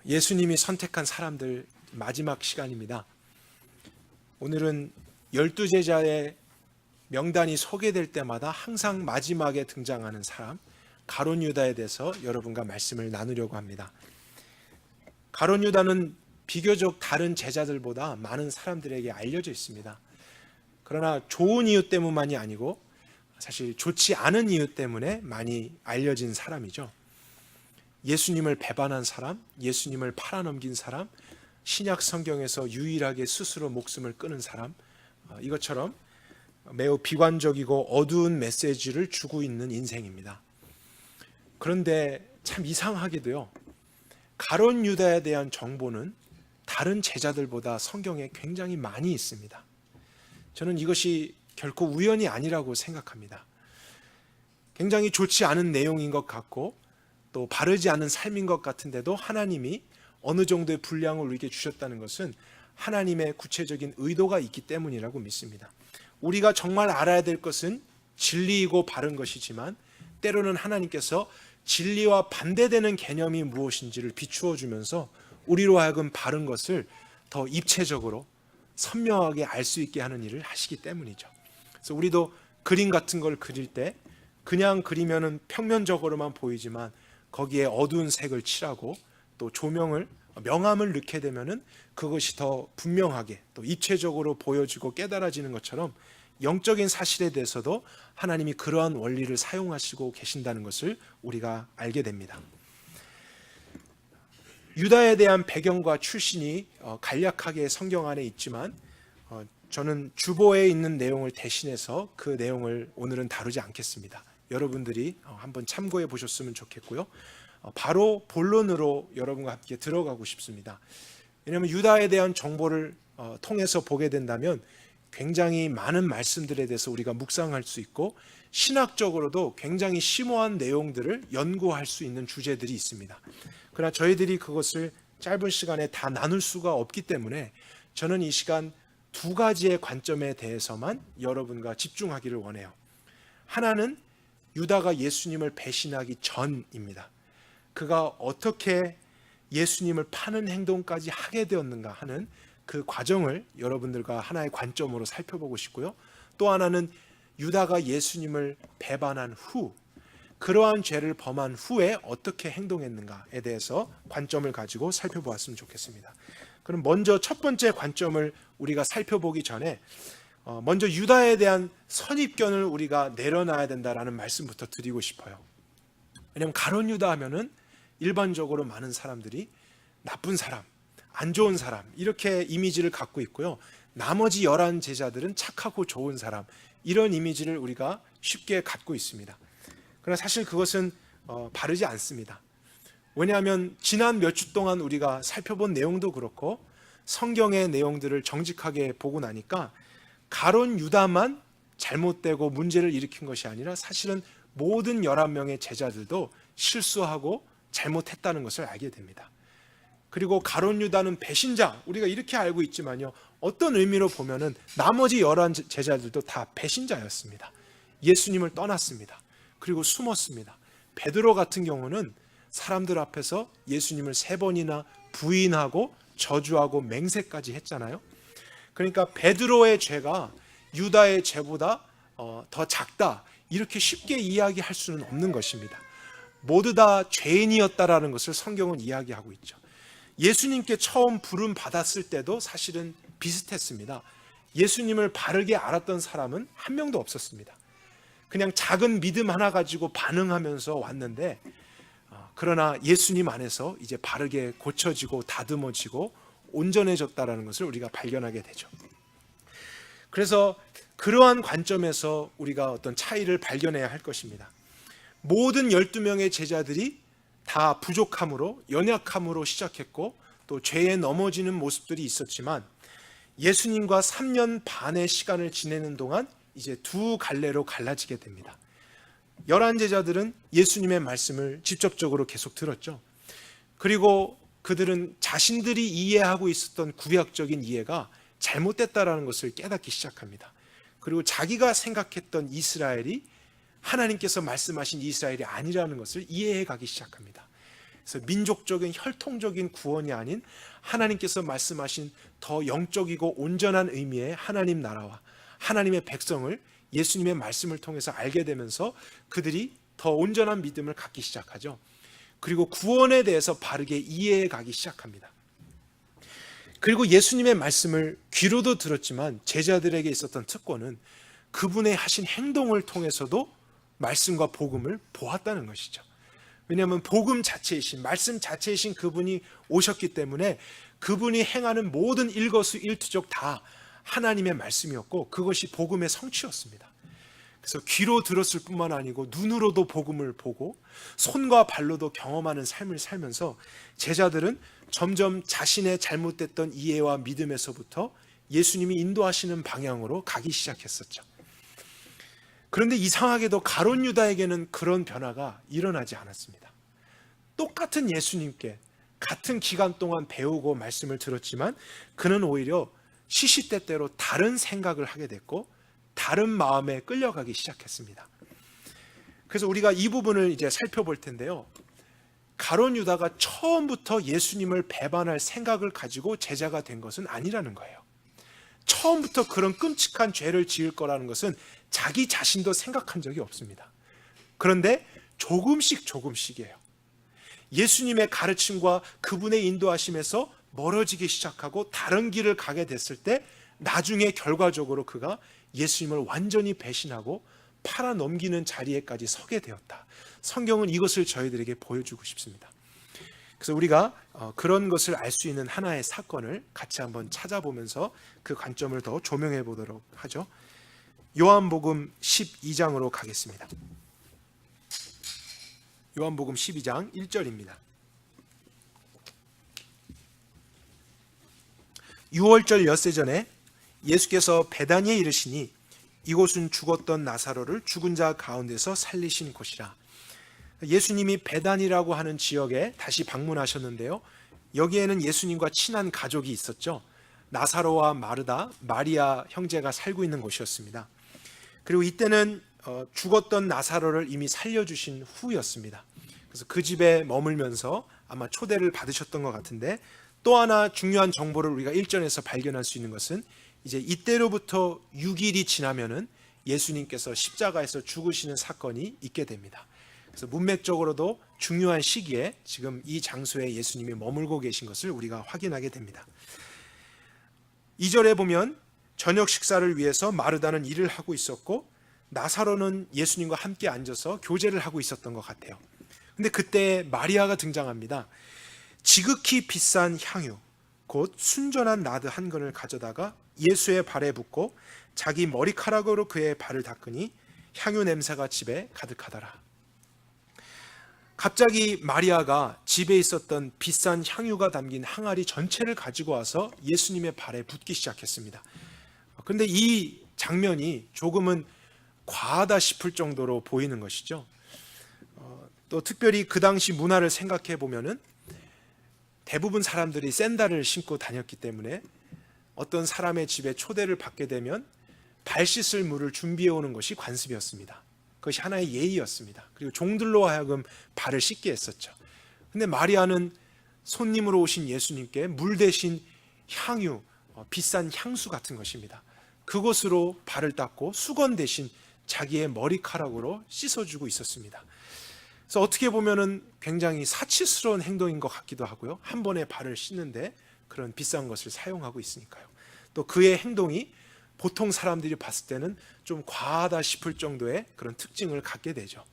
예수님이 선택한 사람들 마지막 시간입니다. 오늘은 12제자의 명단이 소개될 때마다 항상 마지막에 등장하는 사람 가룟 유다에 대해서 여러분과 말씀을 나누려고 합니다. 가룟 유다는 비교적 다른 제자들보다 많은 사람들에게 알려져 있습니다. 그러나 좋은 이유 때문만이 아니고 사실 좋지 않은 이유 때문에 많이 알려진 사람이죠. 예수님을 배반한 사람, 예수님을 팔아넘긴 사람, 신약 성경에서 유일하게 스스로 목숨을 끊은 사람, 이것처럼 매우 비관적이고 어두운 메시지를 주고 있는 인생입니다. 그런데 참 이상하게도요, 가룟 유다에 대한 정보는 다른 제자들보다 성경에 굉장히 많이 있습니다. 저는 이것이 결코 우연이 아니라고 생각합니다. 굉장히 좋지 않은 내용인 것 같고 또 바르지 않은 삶인 것 같은데도 하나님이 어느 정도의 분량을 우리에게 주셨다는 것은 하나님의 구체적인 의도가 있기 때문이라고 믿습니다. 우리가 정말 알아야 될 것은 진리이고 바른 것이지만 때로는 하나님께서 진리와 반대되는 개념이 무엇인지를 비추어 주면서 우리로 하여금 바른 것을 더 입체적으로 선명하게 알 수 있게 하는 일을 하시기 때문이죠. 그래서 우리도 그림 같은 걸 그릴 때 그냥 그리면은 평면적으로만 보이지만 거기에 어두운 색을 칠하고 또 조명을 명암을 넣게 되면은 그것이 더 분명하게 또 입체적으로 보여지고 깨달아지는 것처럼 영적인 사실에 대해서도 하나님이 그러한 원리를 사용하시고 계신다는 것을 우리가 알게 됩니다. 유다에 대한 배경과 출신이 간략하게 성경 안에 있지만 저는 주보에 있는 내용을 대신해서 그 내용을 오늘은 다루지 않겠습니다. 여러분들이 한번 참고해 보셨으면 좋겠고요. 바로 본론으로 여러분과 함께 들어가고 싶습니다. 왜냐하면 유다에 대한 정보를 통해서 보게 된다면 굉장히 많은 말씀들에 대해서 우리가 묵상할 수 있고 신학적으로도 굉장히 심오한 내용들을 연구할 수 있는 주제들이 있습니다. 그러나 저희들이 그것을 짧은 시간에 다 나눌 수가 없기 때문에 저는 이 시간 두 가지의 관점에 대해서만 여러분과 집중하기를 원해요. 하나는 유다가 예수님을 배신하기 전입니다. 그가 어떻게 예수님을 파는 행동까지 하게 되었는가 하는 그 과정을 여러분들과 하나의 관점으로 살펴보고 싶고요. 또 하나는 유다가 예수님을 배반한 후 그러한 죄를 범한 후에 어떻게 행동했는가에 대해서 관점을 가지고 살펴보았으면 좋겠습니다. 그럼 먼저 첫 번째 관점을 우리가 살펴보기 전에 먼저 유다에 대한 선입견을 우리가 내려놔야 된다라는 말씀부터 드리고 싶어요. 왜냐하면 가룟 유다 하면은 일반적으로 많은 사람들이 나쁜 사람, 안 좋은 사람 이렇게 이미지를 갖고 있고요. 나머지 11 제자들은 착하고 좋은 사람 이런 이미지를 우리가 쉽게 갖고 있습니다. 그러나 사실 그것은 바르지 않습니다. 왜냐하면 지난 몇 주 동안 우리가 살펴본 내용도 그렇고 성경의 내용들을 정직하게 보고 나니까 가룟 유다만 잘못되고 문제를 일으킨 것이 아니라 사실은 모든 11명의 제자들도 실수하고 잘못했다는 것을 알게 됩니다. 그리고 가룟 유다는 배신자, 우리가 이렇게 알고 있지만요, 어떤 의미로 보면은 나머지 11 제자들도 다 배신자였습니다. 예수님을 떠났습니다. 그리고 숨었습니다. 베드로 같은 경우는 사람들 앞에서 예수님을 3번이나 부인하고 저주하고 맹세까지 했잖아요. 그러니까 베드로의 죄가 유다의 죄보다 더 작다 이렇게 쉽게 이야기할 수는 없는 것입니다. 모두 다 죄인이었다라는 것을 성경은 이야기하고 있죠. 예수님께 처음 부름 받았을 때도 사실은 비슷했습니다. 예수님을 바르게 알았던 사람은 한 명도 없었습니다. 그냥 작은 믿음 하나 가지고 반응하면서 왔는데 그러나 예수님 안에서 이제 바르게 고쳐지고 다듬어지고 온전해졌다라는 것을 우리가 발견하게 되죠. 그래서 그러한 관점에서 우리가 어떤 차이를 발견해야 할 것입니다. 모든 12명의 제자들이 다 부족함으로 연약함으로 시작했고 또 죄에 넘어지는 모습들이 있었지만 예수님과 3년 반의 시간을 지내는 동안 이제 두 갈래로 갈라지게 됩니다. 11 제자들은 예수님의 말씀을 직접적으로 계속 들었죠. 그리고 그들은 자신들이 이해하고 있었던 구약적인 이해가 잘못됐다라는 것을 깨닫기 시작합니다. 그리고 자기가 생각했던 이스라엘이 하나님께서 말씀하신 이스라엘이 아니라는 것을 이해해 가기 시작합니다. 그래서 민족적인 혈통적인 구원이 아닌 하나님께서 말씀하신 더 영적이고 온전한 의미의 하나님 나라와 하나님의 백성을 예수님의 말씀을 통해서 알게 되면서 그들이 더 온전한 믿음을 갖기 시작하죠. 그리고 구원에 대해서 바르게 이해해 가기 시작합니다. 그리고 예수님의 말씀을 귀로도 들었지만 제자들에게 있었던 특권은 그분의 하신 행동을 통해서도 말씀과 복음을 보았다는 것이죠. 왜냐하면 복음 자체이신, 말씀 자체이신 그분이 오셨기 때문에 그분이 행하는 모든 일거수일투족 다 하나님의 말씀이었고 그것이 복음의 성취였습니다. 그래서 귀로 들었을 뿐만 아니고 눈으로도 복음을 보고 손과 발로도 경험하는 삶을 살면서 제자들은 점점 자신의 잘못됐던 이해와 믿음에서부터 예수님이 인도하시는 방향으로 가기 시작했었죠. 그런데 이상하게도 가룟 유다에게는 그런 변화가 일어나지 않았습니다. 똑같은 예수님께 같은 기간 동안 배우고 말씀을 들었지만 그는 오히려 시시때때로 다른 생각을 하게 됐고 다른 마음에 끌려가기 시작했습니다. 그래서 우리가 이 부분을 이제 살펴볼 텐데요. 가룟 유다가 처음부터 예수님을 배반할 생각을 가지고 제자가 된 것은 아니라는 거예요. 처음부터 그런 끔찍한 죄를 지을 거라는 것은 자기 자신도 생각한 적이 없습니다. 그런데 조금씩이에요. 예수님의 가르침과 그분의 인도하심에서 멀어지기 시작하고 다른 길을 가게 됐을 때 나중에 결과적으로 그가 예수님을 완전히 배신하고 팔아넘기는 자리에까지 서게 되었다. 성경은 이것을 저희들에게 보여주고 싶습니다. 그래서 우리가 그런 것을 알 수 있는 하나의 사건을 같이 한번 찾아보면서 그 관점을 더 조명해 보도록 하죠. 요한복음 12장으로 가겠습니다. 요한복음 12장 1절입니다. 6월절 엿새 전에 예수께서 베다니에 이르시니 이곳은 죽었던 나사로를 죽은 자 가운데서 살리신 곳이라. 예수님이 베단이라고 하는 지역에 다시 방문하셨는데요. 여기에는 예수님과 친한 가족이 있었죠. 나사로와 마르다, 마리아 형제가 살고 있는 곳이었습니다. 그리고 이때는 죽었던 나사로를 이미 살려주신 후였습니다. 그래서 그 집에 머물면서 아마 초대를 받으셨던 것 같은데 또 하나 중요한 정보를 우리가 1절에서 발견할 수 있는 것은 이제 이때로부터 6일이 지나면은 예수님께서 십자가에서 죽으시는 사건이 있게 됩니다. 그래서 문맥적으로도 중요한 시기에 지금 이 장소에 예수님이 머물고 계신 것을 우리가 확인하게 됩니다. 2절에 보면 저녁 식사를 위해서 마르다는 일을 하고 있었고 나사로는 예수님과 함께 앉아서 교제를 하고 있었던 것 같아요. 근데 그때 마리아가 등장합니다. 지극히 비싼 향유, 곧 순전한 나드 한 근을 가져다가 예수의 발에 붓고 자기 머리카락으로 그의 발을 닦으니 향유 냄새가 집에 가득하더라. 갑자기 마리아가 집에 있었던 비싼 향유가 담긴 항아리 전체를 가지고 와서 예수님의 발에 붓기 시작했습니다. 그런데 이 장면이 조금은 과하다 싶을 정도로 보이는 것이죠. 또 특별히 그 당시 문화를 생각해 보면은 대부분 사람들이 샌들을 신고 다녔기 때문에 어떤 사람의 집에 초대를 받게 되면 발 씻을 물을 준비해 오는 것이 관습이었습니다. 그것이 하나의 예의였습니다. 그리고 종들로 하여금 발을 씻게 했었죠. 근데 마리아는 손님으로 오신 예수님께 물 대신 향유, 비싼 향수 같은 것입니다. 그것으로 발을 닦고 수건 대신 자기의 머리카락으로 씻어주고 있었습니다. 그래서 어떻게 보면은 굉장히 사치스러운 행동인 것 같기도 하고요. 한 번에 발을 씻는데 그런 비싼 것을 사용하고 있으니까요. 또 그의 행동이 보통 사람들이 봤을 때는 좀 과하다 싶을 정도의 그런 특징을 갖게 되죠.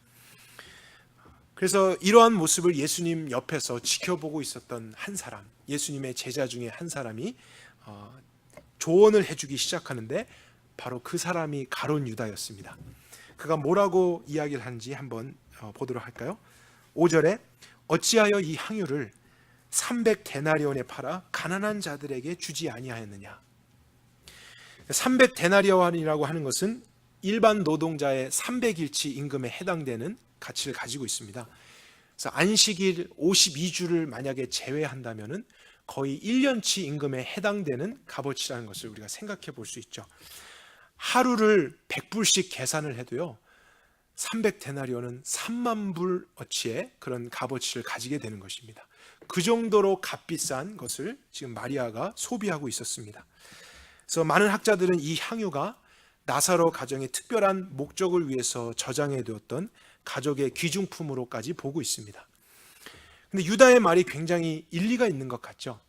그래서 이러한 모습을 예수님 옆에서 지켜보고 있었던 한 사람, 예수님의 제자 중에 한 사람이 조언을 해주기 시작하는데 바로 그 사람이 가룟 유다였습니다. 그가 뭐라고 이야기를 하는지 한번 보도록 할까요? 5절에 어찌하여 이 향유를 300데나리온에 팔아 가난한 자들에게 주지 아니하였느냐. 300데나리온이라고 하는 것은 일반 노동자의 300일치 임금에 해당되는 가치를 가지고 있습니다. 그래서 안식일 52주를 만약에 제외한다면은 거의 1년치 임금에 해당되는 값어치라는 것을 우리가 생각해 볼 수 있죠. 하루를 100불씩 계산을 해도요. 300데나리온은 3만 불어치의 그런 값어치를 가지게 되는 것입니다. 그 정도로 값비싼 것을 지금 마리아가 소비하고 있었습니다. 그래서 많은 학자들은 이 향유가 나사로 가정의 특별한 목적을 위해서 저장해 두었던 가족의 귀중품으로까지 보고 있습니다. 근데 유다의 말이 굉장히 일리가 있는 것 같죠.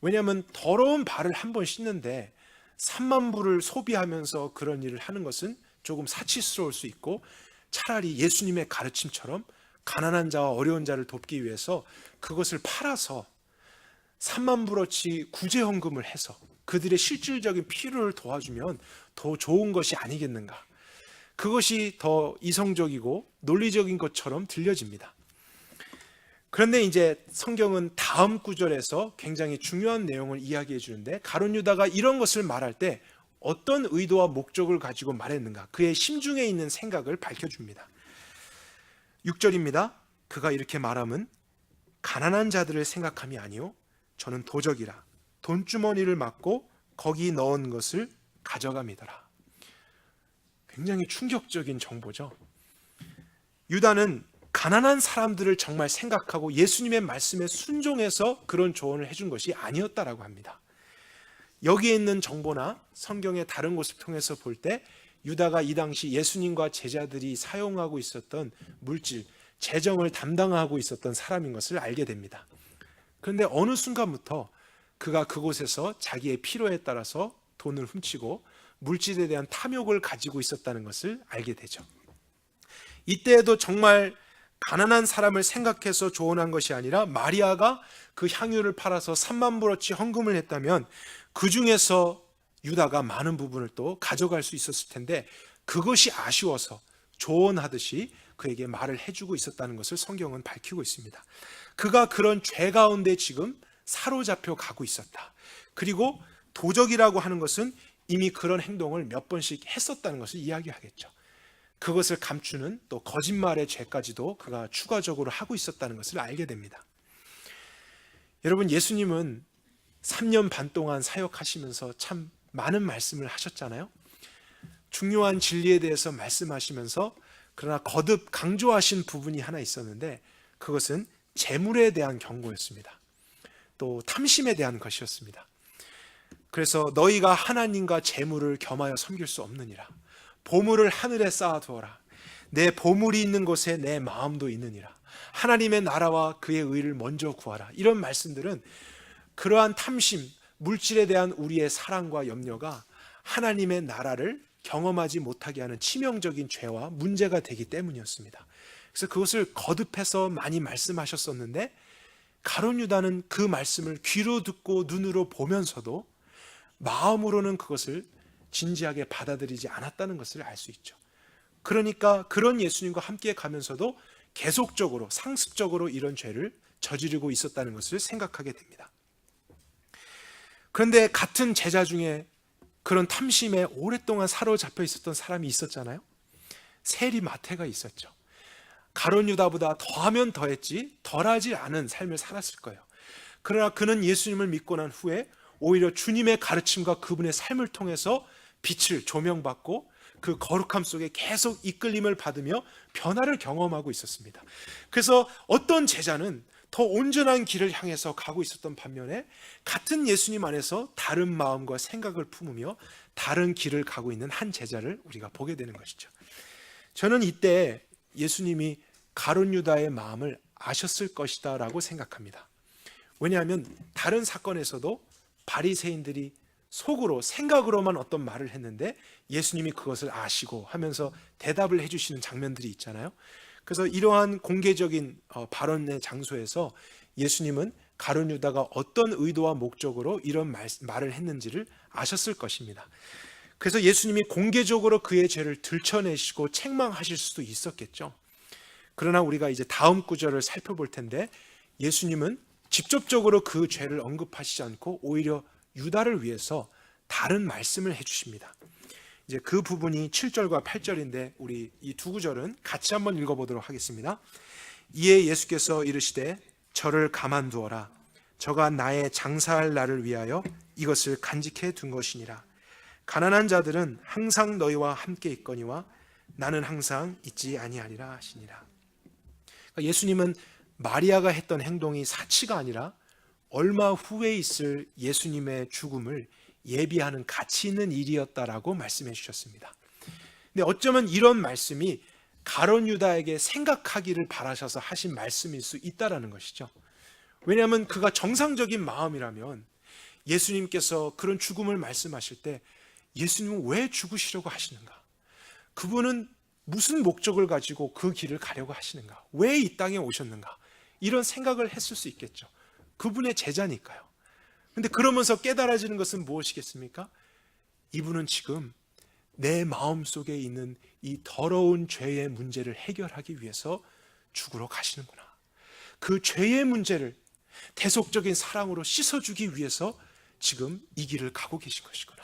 왜냐하면 더러운 발을 한 번 씻는데 3만 불을 소비하면서 그런 일을 하는 것은 조금 사치스러울 수 있고, 차라리 예수님의 가르침처럼 가난한 자와 어려운 자를 돕기 위해서 그것을 팔아서 3만 불어치 구제헌금을 해서 그들의 실질적인 필요를 도와주면 더 좋은 것이 아니겠는가. 그것이 더 이성적이고 논리적인 것처럼 들려집니다. 그런데 이제 성경은 다음 구절에서 굉장히 중요한 내용을 이야기해 주는데, 가룟 유다가 이런 것을 말할 때 어떤 의도와 목적을 가지고 말했는가, 그의 심중에 있는 생각을 밝혀줍니다. 6절입니다. 그가 이렇게 말함은 가난한 자들을 생각함이 아니요 저는 도적이라 돈주머니를 막고 거기 넣은 것을 가져감이더라. 굉장히 충격적인 정보죠. 유다는 가난한 사람들을 정말 생각하고 예수님의 말씀에 순종해서 그런 조언을 해준 것이 아니었다라고 합니다. 여기에 있는 정보나 성경의 다른 곳을 통해서 볼 때 유다가 이 당시 예수님과 제자들이 사용하고 있었던 물질, 재정을 담당하고 있었던 사람인 것을 알게 됩니다. 그런데 어느 순간부터 그가 그곳에서 자기의 필요에 따라서 돈을 훔치고 물질에 대한 탐욕을 가지고 있었다는 것을 알게 되죠. 이때에도 정말 가난한 사람을 생각해서 조언한 것이 아니라 마리아가 그 향유를 팔아서 3만 불어치 헌금을 했다면 그 중에서 유다가 많은 부분을 또 가져갈 수 있었을 텐데, 그것이 아쉬워서 조언하듯이 그에게 말을 해주고 있었다는 것을 성경은 밝히고 있습니다. 그가 그런 죄 가운데 지금 사로잡혀 가고 있었다. 그리고 도적이라고 하는 것은 이미 그런 행동을 몇 번씩 했었다는 것을 이야기하겠죠. 그것을 감추는 또 거짓말의 죄까지도 그가 추가적으로 하고 있었다는 것을 알게 됩니다. 여러분, 예수님은 3년 반 동안 사역하시면서 참 많은 말씀을 하셨잖아요. 중요한 진리에 대해서 말씀하시면서 그러나 거듭 강조하신 부분이 하나 있었는데, 그것은 재물에 대한 경고였습니다. 또 탐심에 대한 것이었습니다. 그래서 너희가 하나님과 재물을 겸하여 섬길 수 없느니라. 보물을 하늘에 쌓아두어라. 내 보물이 있는 곳에 내 마음도 있느니라. 하나님의 나라와 그의 의를 먼저 구하라. 이런 말씀들은 그러한 탐심, 물질에 대한 우리의 사랑과 염려가 하나님의 나라를 경험하지 못하게 하는 치명적인 죄와 문제가 되기 때문이었습니다. 그래서 그것을 거듭해서 많이 말씀하셨었는데, 가룟 유다는 그 말씀을 귀로 듣고 눈으로 보면서도 마음으로는 그것을 진지하게 받아들이지 않았다는 것을 알 수 있죠. 그러니까 그런 예수님과 함께 가면서도 계속적으로 상습적으로 이런 죄를 저지르고 있었다는 것을 생각하게 됩니다. 그런데 같은 제자 중에 그런 탐심에 오랫동안 사로잡혀 있었던 사람이 있었잖아요. 세리 마태가 있었죠. 가룟 유다보다 더하면 더했지 덜하지 않은 삶을 살았을 거예요. 그러나 그는 예수님을 믿고 난 후에 오히려 주님의 가르침과 그분의 삶을 통해서 빛을 조명받고 그 거룩함 속에 계속 이끌림을 받으며 변화를 경험하고 있었습니다. 그래서 어떤 제자는 더 온전한 길을 향해서 가고 있었던 반면에 같은 예수님 안에서 다른 마음과 생각을 품으며 다른 길을 가고 있는 한 제자를 우리가 보게 되는 것이죠. 저는 이때 예수님이 가룟 유다의 마음을 아셨을 것이다 라고 생각합니다. 왜냐하면 다른 사건에서도 바리새인들이 속으로 생각으로만 어떤 말을 했는데 예수님이 그것을 아시고 하면서 대답을 해주시는 장면들이 있잖아요. 그래서 이러한 공개적인 발언의 장소에서 예수님은 가룟 유다가 어떤 의도와 목적으로 이런 말을 했는지를 아셨을 것입니다. 그래서 예수님이 공개적으로 그의 죄를 들춰내시고 책망하실 수도 있었겠죠. 그러나 우리가 이제 다음 구절을 살펴볼 텐데, 예수님은 직접적으로 그 죄를 언급하시지 않고 오히려 유다를 위해서 다른 말씀을 해주십니다. 이제 그 부분이 7절과 8절인데 우리 이 두 구절은 같이 한번 읽어보도록 하겠습니다. 이에 예수께서 이르시되 저를 가만두어라. 저가 나의 장사할 날을 위하여 이것을 간직해 둔 것이니라. 가난한 자들은 항상 너희와 함께 있거니와 나는 항상 잊지 아니하리라 하시니라. 그러니까 예수님은 마리아가 했던 행동이 사치가 아니라 얼마 후에 있을 예수님의 죽음을 예비하는 가치 있는 일이었다라고 말씀해 주셨습니다. 근데 어쩌면 이런 말씀이 가룟 유다에게 생각하기를 바라셔서 하신 말씀일 수 있다라는 것이죠. 왜냐하면 그가 정상적인 마음이라면 예수님께서 그런 죽음을 말씀하실 때 예수님은 왜 죽으시려고 하시는가? 그분은 무슨 목적을 가지고 그 길을 가려고 하시는가? 왜 이 땅에 오셨는가? 이런 생각을 했을 수 있겠죠. 그분의 제자니까요. 근데 그러면서 깨달아지는 것은 무엇이겠습니까? 이분은 지금 내 마음속에 있는 이 더러운 죄의 문제를 해결하기 위해서 죽으러 가시는구나. 그 죄의 문제를 대속적인 사랑으로 씻어주기 위해서 지금 이 길을 가고 계신 것이구나.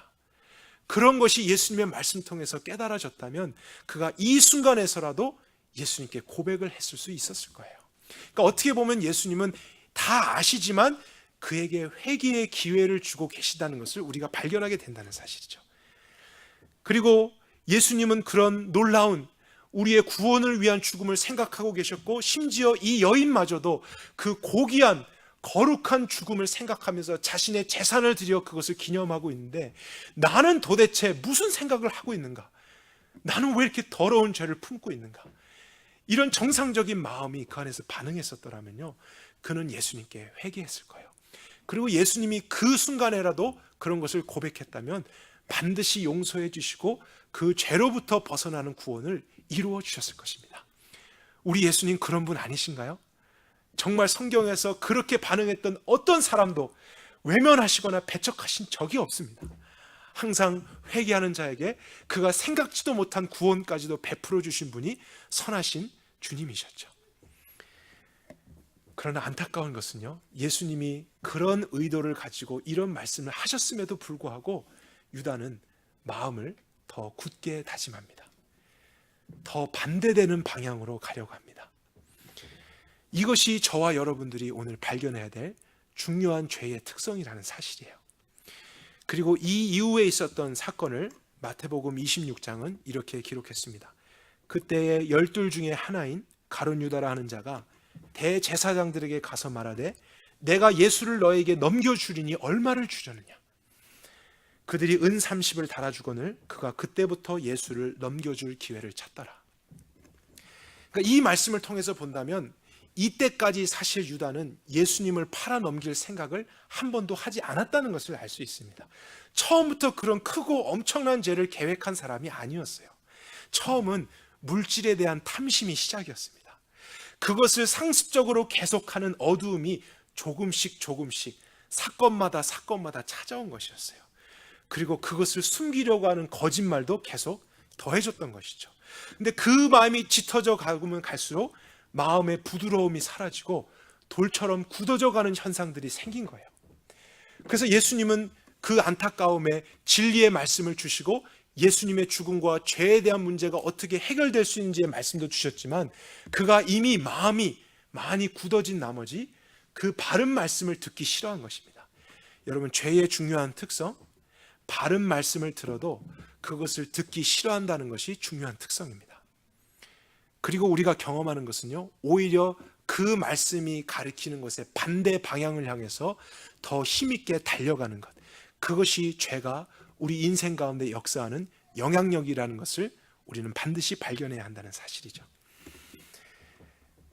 그런 것이 예수님의 말씀 통해서 깨달아졌다면 그가 이 순간에서라도 예수님께 고백을 했을 수 있었을 거예요. 그러니까 어떻게 보면 예수님은 다 아시지만 그에게 회개의 기회를 주고 계시다는 것을 우리가 발견하게 된다는 사실이죠. 그리고 예수님은 그런 놀라운 우리의 구원을 위한 죽음을 생각하고 계셨고, 심지어 이 여인마저도 그 고귀한 거룩한 죽음을 생각하면서 자신의 재산을 들여 그것을 기념하고 있는데, 나는 도대체 무슨 생각을 하고 있는가? 나는 왜 이렇게 더러운 죄를 품고 있는가? 이런 정상적인 마음이 그 안에서 반응했었더라면요, 그는 예수님께 회개했을 거예요. 그리고 예수님이 그 순간에라도 그런 것을 고백했다면 반드시 용서해 주시고 그 죄로부터 벗어나는 구원을 이루어 주셨을 것입니다. 우리 예수님 그런 분 아니신가요? 정말 성경에서 그렇게 반응했던 어떤 사람도 외면하시거나 배척하신 적이 없습니다. 항상 회개하는 자에게 그가 생각지도 못한 구원까지도 베풀어 주신 분이 선하신 주님이셨죠. 그러나 안타까운 것은요, 예수님이 그런 의도를 가지고 이런 말씀을 하셨음에도 불구하고 유다는 마음을 더 굳게 다짐합니다. 더 반대되는 방향으로 가려고 합니다. 이것이 저와 여러분들이 오늘 발견해야 될 중요한 죄의 특성이라는 사실이에요. 그리고 이 이후에 있었던 사건을 마태복음 26장은 이렇게 기록했습니다. 그때의 12 중에 하나인 가룟 유다라 하는 자가 대제사장들에게 가서 말하되 내가 예수를 너에게 넘겨주리니 얼마를 주려느냐. 그들이 은 30을 달아주거늘 그가 그때부터 예수를 넘겨줄 기회를 찾더라. 그러니까 이 말씀을 통해서 본다면 이때까지 사실 유다는 예수님을 팔아 넘길 생각을 한 번도 하지 않았다는 것을 알 수 있습니다. 처음부터 그런 크고 엄청난 죄를 계획한 사람이 아니었어요. 처음은 물질에 대한 탐심이 시작이었습니다. 그것을 상습적으로 계속하는 어두움이 조금씩 사건마다 찾아온 것이었어요. 그리고 그것을 숨기려고 하는 거짓말도 계속 더해졌던 것이죠. 근데 그 마음이 짙어져 가면 갈수록 마음의 부드러움이 사라지고 돌처럼 굳어져 가는 현상들이 생긴 거예요. 그래서 예수님은 그 안타까움에 진리의 말씀을 주시고 예수님의 죽음과 죄에 대한 문제가 어떻게 해결될 수 있는지의 말씀도 주셨지만 그가 이미 마음이 많이 굳어진 나머지 그 바른 말씀을 듣기 싫어한 것입니다. 여러분, 죄의 중요한 특성, 바른 말씀을 들어도 그것을 듣기 싫어한다는 것이 중요한 특성입니다. 그리고 우리가 경험하는 것은요, 오히려 그 말씀이 가리키는 것에 반대 방향을 향해서 더 힘있게 달려가는 것, 그것이 죄가 우리 인생 가운데 역사하는 영향력이라는 것을 우리는 반드시 발견해야 한다는 사실이죠.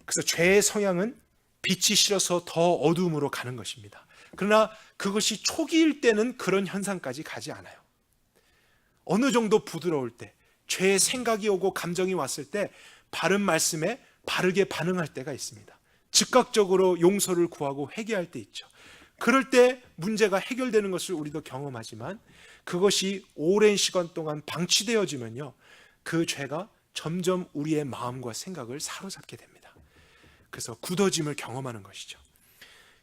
그래서 죄의 성향은 빛이 싫어서 더 어두움으로 가는 것입니다. 그러나 그것이 초기일 때는 그런 현상까지 가지 않아요. 어느 정도 부드러울 때, 죄의 생각이 오고 감정이 왔을 때 바른 말씀에 바르게 반응할 때가 있습니다. 즉각적으로 용서를 구하고 회개할 때 있죠. 그럴 때 문제가 해결되는 것을 우리도 경험하지만 그것이 오랜 시간 동안 방치되어지면요, 그 죄가 점점 우리의 마음과 생각을 사로잡게 됩니다. 그래서 굳어짐을 경험하는 것이죠.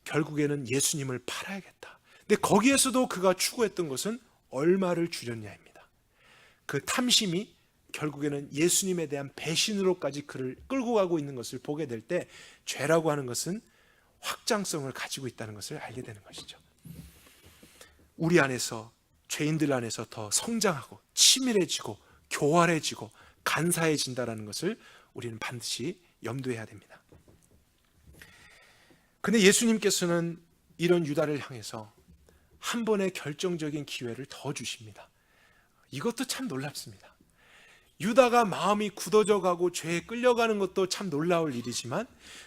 결국에는 예수님을 팔아야겠다. 근데 거기에서도 그가 추구했던 것은 얼마를 주렸냐입니다. 그 탐심이 결국에는 예수님에 대한 배신으로까지 그를 끌고 가고 있는 것을 보게 될 때 죄라고 하는 것은 확장성을 가지고 있다는 것을 알게 되는 것이죠. 우리 안에서, 죄인들 안에서 더 성장하고 치밀해지고 교활해지고 간사해진다라는 것을 우리는 반드시 염두해야 됩니다. 근데 예수님께서는 이런 유다를 향해서 한 번의 결정적인 기회를 더 주십니다. 이것도 참 놀랍습니다. 유다가 마음이 굳어져 가고 죄에 끌려가는 것도 참 놀라울 일이지만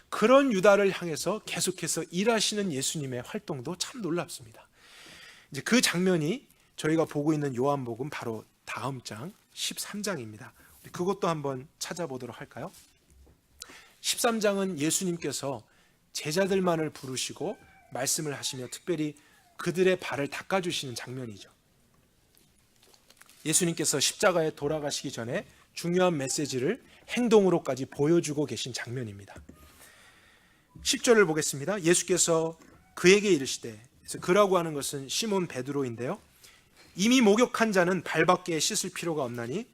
그런 유다를 향해서 계속해서 일하시는 예수님의 활동도 참 놀랍습니다. 이제 그 장면이 저희가 보고 있는 요한복음 바로 다음 장 13장입니다. 그것도 한번 찾아보도록 할까요? 13장은 예수님께서 제자들만을 부르시고 말씀을 하시며 특별히 그들의 발을 닦아주시는 장면이죠. 예수님께서 십자가에 돌아가시기 전에 중요한 메시지를 행동으로까지 보여주고 계신 장면입니다. 10절을 보겠습니다. 예수께서 그에게 이르시되, 그래서 그라고 하는 것은 시몬 베드로인데요, 이미 목욕한 자는 발밖에 씻을 필요가 없나니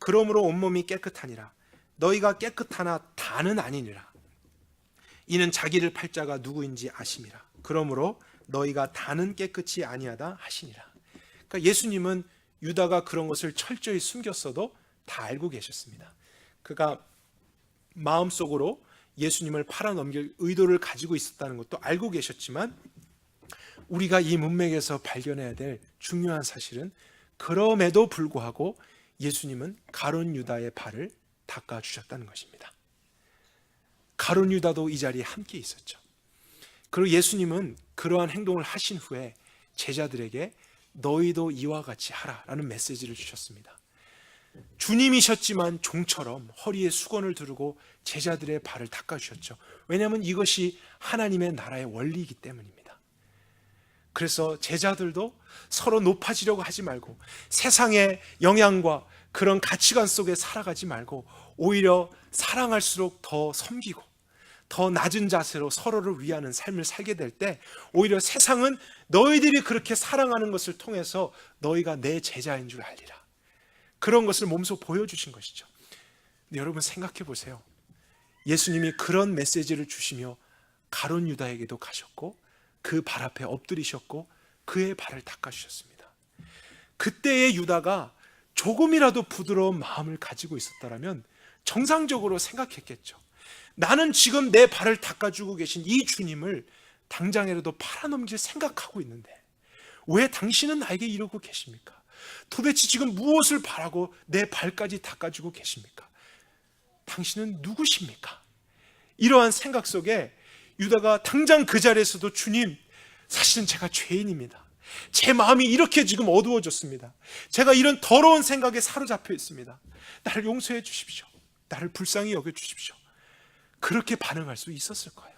그러므로 온몸이 깨끗하니라. 너희가 깨끗하나 다는 아니니라. 이는 자기를 팔 자가 누구인지 아심이라. 그러므로 너희가 다는 깨끗이 아니하다 하시니라. 그러니까 예수님은 유다가 그런 것을 철저히 숨겼어도 다 알고 계셨습니다. 그가 마음속으로 예수님을 팔아넘길 의도를 가지고 있었다는 것도 알고 계셨지만 우리가 이 문맥에서 발견해야 될 중요한 사실은 그럼에도 불구하고 예수님은 가룟 유다의 발을 닦아주셨다는 것입니다. 가룟 유다도 이 자리에 함께 있었죠. 그리고 예수님은 그러한 행동을 하신 후에 제자들에게 너희도 이와 같이 하라라는 메시지를 주셨습니다. 주님이셨지만 종처럼 허리에 수건을 두르고 제자들의 발을 닦아주셨죠. 왜냐하면 이것이 하나님의 나라의 원리이기 때문입니다. 그래서 제자들도 서로 높아지려고 하지 말고 세상의 영향과 그런 가치관 속에 살아가지 말고 오히려 사랑할수록 더 섬기고 더 낮은 자세로 서로를 위하는 삶을 살게 될 때 오히려 세상은 너희들이 그렇게 사랑하는 것을 통해서 너희가 내 제자인 줄 알리라. 그런 것을 몸소 보여주신 것이죠. 근데 여러분 생각해 보세요. 예수님이 그런 메시지를 주시며 가룟 유다에게도 가셨고 그 발 앞에 엎드리셨고 그의 발을 닦아주셨습니다. 그때의 유다가 조금이라도 부드러운 마음을 가지고 있었다면 정상적으로 생각했겠죠. 나는 지금 내 발을 닦아주고 계신 이 주님을 당장이라도 팔아넘길 생각하고 있는데 왜 당신은 나에게 이러고 계십니까? 도대체 지금 무엇을 바라고 내 발까지 닦아주고 계십니까? 당신은 누구십니까? 이러한 생각 속에 유다가 당장 그 자리에서도 주님, 사실은 제가 죄인입니다. 제 마음이 이렇게 지금 어두워졌습니다. 제가 이런 더러운 생각에 사로잡혀 있습니다. 나를 용서해 주십시오. 나를 불쌍히 여겨주십시오. 그렇게 반응할 수 있었을 거예요.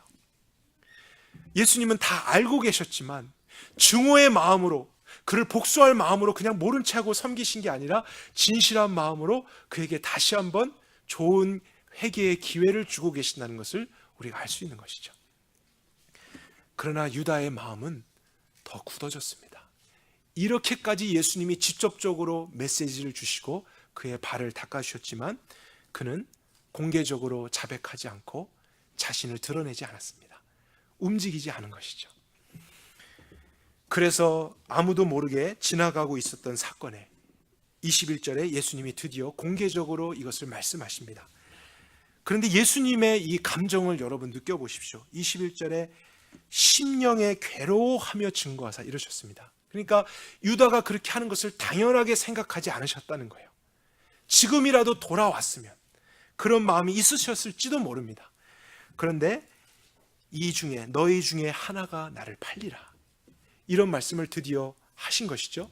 예수님은 다 알고 계셨지만 증오의 마음으로 그를 복수할 마음으로 그냥 모른 체하고 섬기신 게 아니라 진실한 마음으로 그에게 다시 한번 좋은 회개의 기회를 주고 계신다는 것을 우리가 알 수 있는 것이죠. 그러나 유다의 마음은 더 굳어졌습니다. 이렇게까지 예수님이 직접적으로 메시지를 주시고 그의 발을 닦아주셨지만 그는 공개적으로 자백하지 않고 자신을 드러내지 않았습니다. 움직이지 않은 것이죠. 그래서 아무도 모르게 지나가고 있었던 사건에 21절에 예수님이 드디어 공개적으로 이것을 말씀하십니다. 그런데 예수님의 이 감정을 여러분 느껴보십시오. 21절에 심령에 괴로워하며 증거하사 이러셨습니다. 그러니까 유다가 그렇게 하는 것을 당연하게 생각하지 않으셨다는 거예요. 지금이라도 돌아왔으면 그런 마음이 있으셨을지도 모릅니다. 그런데 이 중에 너희 중에 하나가 나를 팔리라, 이런 말씀을 드디어 하신 것이죠.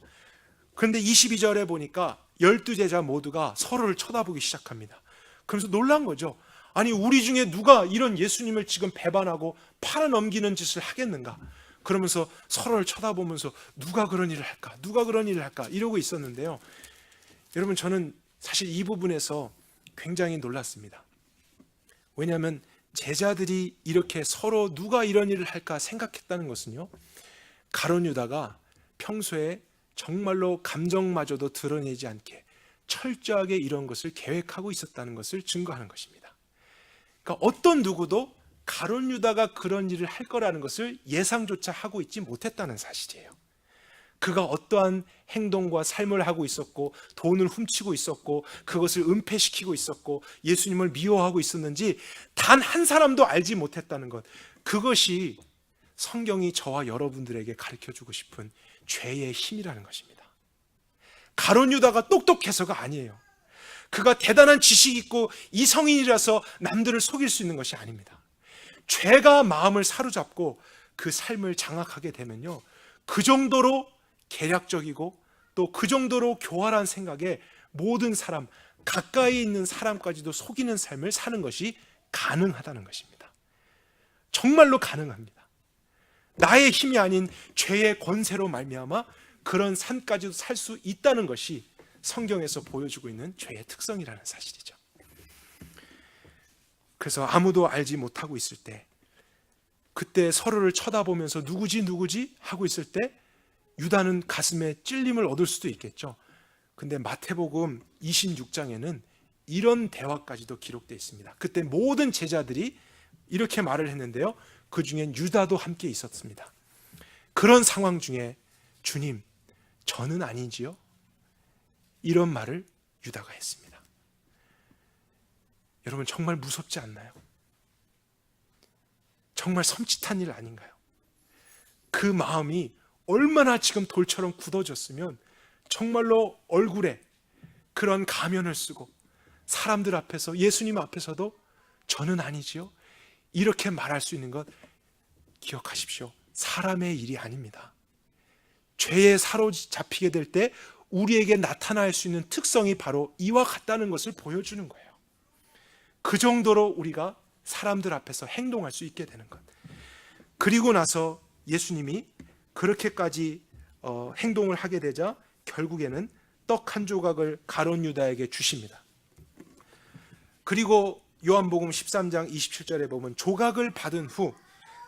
그런데 22절에 보니까 12제자 모두가 서로를 쳐다보기 시작합니다. 그래서 놀란 거죠. 아니 우리 중에 누가 이런 예수님을 지금 배반하고 팔아넘기는 짓을 하겠는가? 그러면서 서로를 쳐다보면서 누가 그런 일을 할까? 누가 그런 일을 할까? 이러고 있었는데요. 여러분 저는 사실 이 부분에서 굉장히 놀랐습니다. 왜냐하면 제자들이 이렇게 서로 누가 이런 일을 할까 생각했다는 것은요, 가룟 유다가 평소에 정말로 감정마저도 드러내지 않게 철저하게 이런 것을 계획하고 있었다는 것을 증거하는 것입니다. 그러니까 어떤 누구도 가룟 유다가 그런 일을 할 거라는 것을 예상조차 하고 있지 못했다는 사실이에요. 그가 어떠한 행동과 삶을 하고 있었고 돈을 훔치고 있었고 그것을 은폐시키고 있었고 예수님을 미워하고 있었는지 단 한 사람도 알지 못했다는 것, 그것이 성경이 저와 여러분들에게 가르쳐주고 싶은 죄의 힘이라는 것입니다. 가룟 유다가 똑똑해서가 아니에요. 그가 대단한 지식이 있고 이성인이라서 남들을 속일 수 있는 것이 아닙니다. 죄가 마음을 사로잡고 그 삶을 장악하게 되면요, 그 정도로 계략적이고 또 그 정도로 교활한 생각에 모든 사람, 가까이 있는 사람까지도 속이는 삶을 사는 것이 가능하다는 것입니다. 정말로 가능합니다. 나의 힘이 아닌 죄의 권세로 말미암아 그런 삶까지도 살 수 있다는 것이 성경에서 보여주고 있는 죄의 특성이라는 사실이죠. 그래서 아무도 알지 못하고 있을 때, 그때 서로를 쳐다보면서 누구지 하고 있을 때 유다는 가슴에 찔림을 얻을 수도 있겠죠. 근데 마태복음 26장에는 이런 대화까지도 기록되어 있습니다. 그때 모든 제자들이 이렇게 말을 했는데요, 그 중엔 유다도 함께 있었습니다. 그런 상황 중에 주님, 저는 아니지요? 이런 말을 유다가 했습니다. 여러분, 정말 무섭지 않나요? 정말 섬찟한 일 아닌가요? 그 마음이 얼마나 지금 돌처럼 굳어졌으면 정말로 얼굴에 그런 가면을 쓰고 사람들 앞에서, 예수님 앞에서도 저는 아니지요? 이렇게 말할 수 있는 것, 기억하십시오. 사람의 일이 아닙니다. 죄에 사로잡히게 될 때 우리에게 나타날 수 있는 특성이 바로 이와 같다는 것을 보여주는 거예요. 그 정도로 우리가 사람들 앞에서 행동할 수 있게 되는 것. 그리고 나서 예수님이 그렇게까지 행동을 하게 되자 결국에는 떡 한 조각을 가룟 유다에게 주십니다. 그리고 요한복음 13장 27절에 보면 조각을 받은 후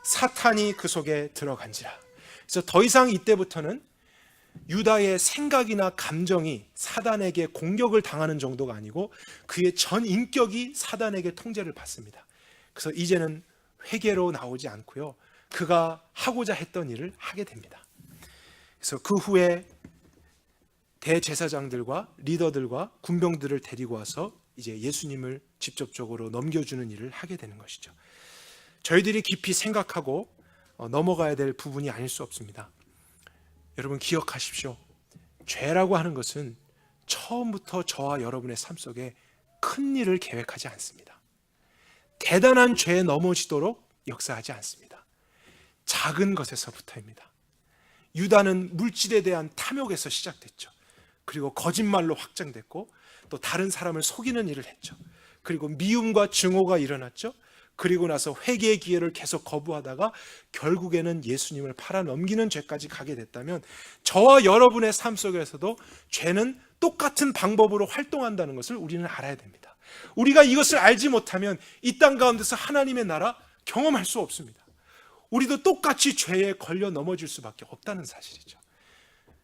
사탄이 그 속에 들어간지라. 그래서 더 이상 이때부터는 유다의 생각이나 감정이 사단에게 공격을 당하는 정도가 아니고 그의 전 인격이 사단에게 통제를 받습니다. 그래서 이제는 회개로 나오지 않고요, 그가 하고자 했던 일을 하게 됩니다. 그래서 그 후에 대제사장들과 리더들과 군병들을 데리고 와서 이제 예수님을 직접적으로 넘겨주는 일을 하게 되는 것이죠. 저희들이 깊이 생각하고 넘어가야 될 부분이 아닐 수 없습니다. 여러분, 기억하십시오. 죄라고 하는 것은 처음부터 저와 여러분의 삶 속에 큰 일을 계획하지 않습니다. 대단한 죄에 넘어지도록 역사하지 않습니다. 작은 것에서부터입니다. 유다는 물질에 대한 탐욕에서 시작됐죠. 그리고 거짓말로 확장됐고 또 다른 사람을 속이는 일을 했죠. 그리고 미움과 증오가 일어났죠. 그리고 나서 회개의 기회를 계속 거부하다가 결국에는 예수님을 팔아넘기는 죄까지 가게 됐다면 저와 여러분의 삶 속에서도 죄는 똑같은 방법으로 활동한다는 것을 우리는 알아야 됩니다. 우리가 이것을 알지 못하면 이 땅 가운데서 하나님의 나라 경험할 수 없습니다. 우리도 똑같이 죄에 걸려 넘어질 수밖에 없다는 사실이죠.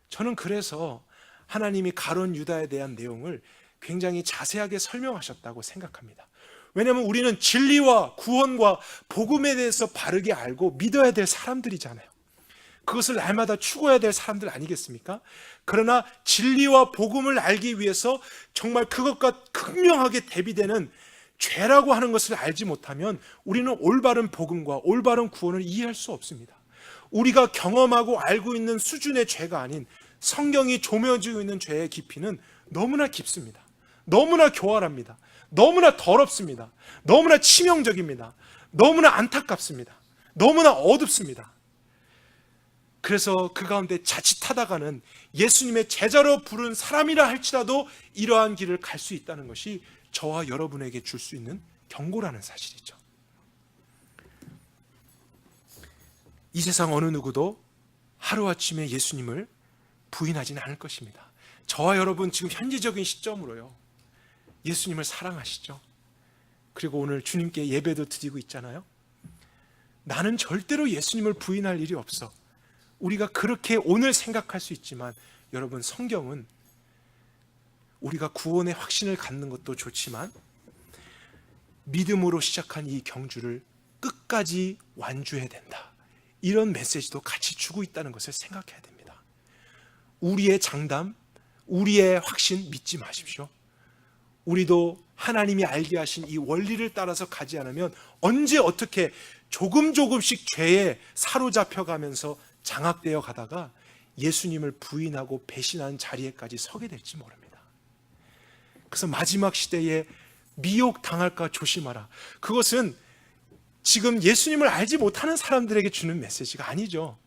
저는 그래서 하나님이 가룟 유다에 대한 내용을 굉장히 자세하게 설명하셨다고 생각합니다. 왜냐하면 우리는 진리와 구원과 복음에 대해서 바르게 알고 믿어야 될 사람들이잖아요. 그것을 날마다 추구해야 될 사람들 아니겠습니까? 그러나 진리와 복음을 알기 위해서 정말 그것과 극명하게 대비되는 죄라고 하는 것을 알지 못하면 우리는 올바른 복음과 올바른 구원을 이해할 수 없습니다. 우리가 경험하고 알고 있는 수준의 죄가 아닌 성경이 조명지고 있는 죄의 깊이는 너무나 깊습니다. 너무나 교활합니다. 너무나 더럽습니다. 너무나 치명적입니다. 너무나 안타깝습니다. 너무나 어둡습니다. 그래서 그 가운데 자칫하다가는 예수님의 제자로 부른 사람이라 할지라도 이러한 길을 갈 수 있다는 것이 저와 여러분에게 줄 수 있는 경고라는 사실이죠. 이 세상 어느 누구도 하루아침에 예수님을 부인하지는 않을 것입니다. 저와 여러분 지금 현재적인 시점으로요, 예수님을 사랑하시죠? 그리고 오늘 주님께 예배도 드리고 있잖아요. 나는 절대로 예수님을 부인할 일이 없어. 우리가 그렇게 오늘 생각할 수 있지만 여러분, 성경은 우리가 구원의 확신을 갖는 것도 좋지만 믿음으로 시작한 이 경주를 끝까지 완주해야 된다, 이런 메시지도 같이 주고 있다는 것을 생각해야 됩니다. 우리의 장담, 우리의 확신 믿지 마십시오. 우리도 하나님이 알게 하신 이 원리를 따라서 가지 않으면 언제 어떻게 조금씩 죄에 사로잡혀가면서 장악되어 가다가 예수님을 부인하고 배신하는 자리에까지 서게 될지 모릅니다. 그래서 마지막 시대에 미혹 당할까 조심하라. 그것은 지금 예수님을 알지 못하는 사람들에게 주는 메시지가 아니죠.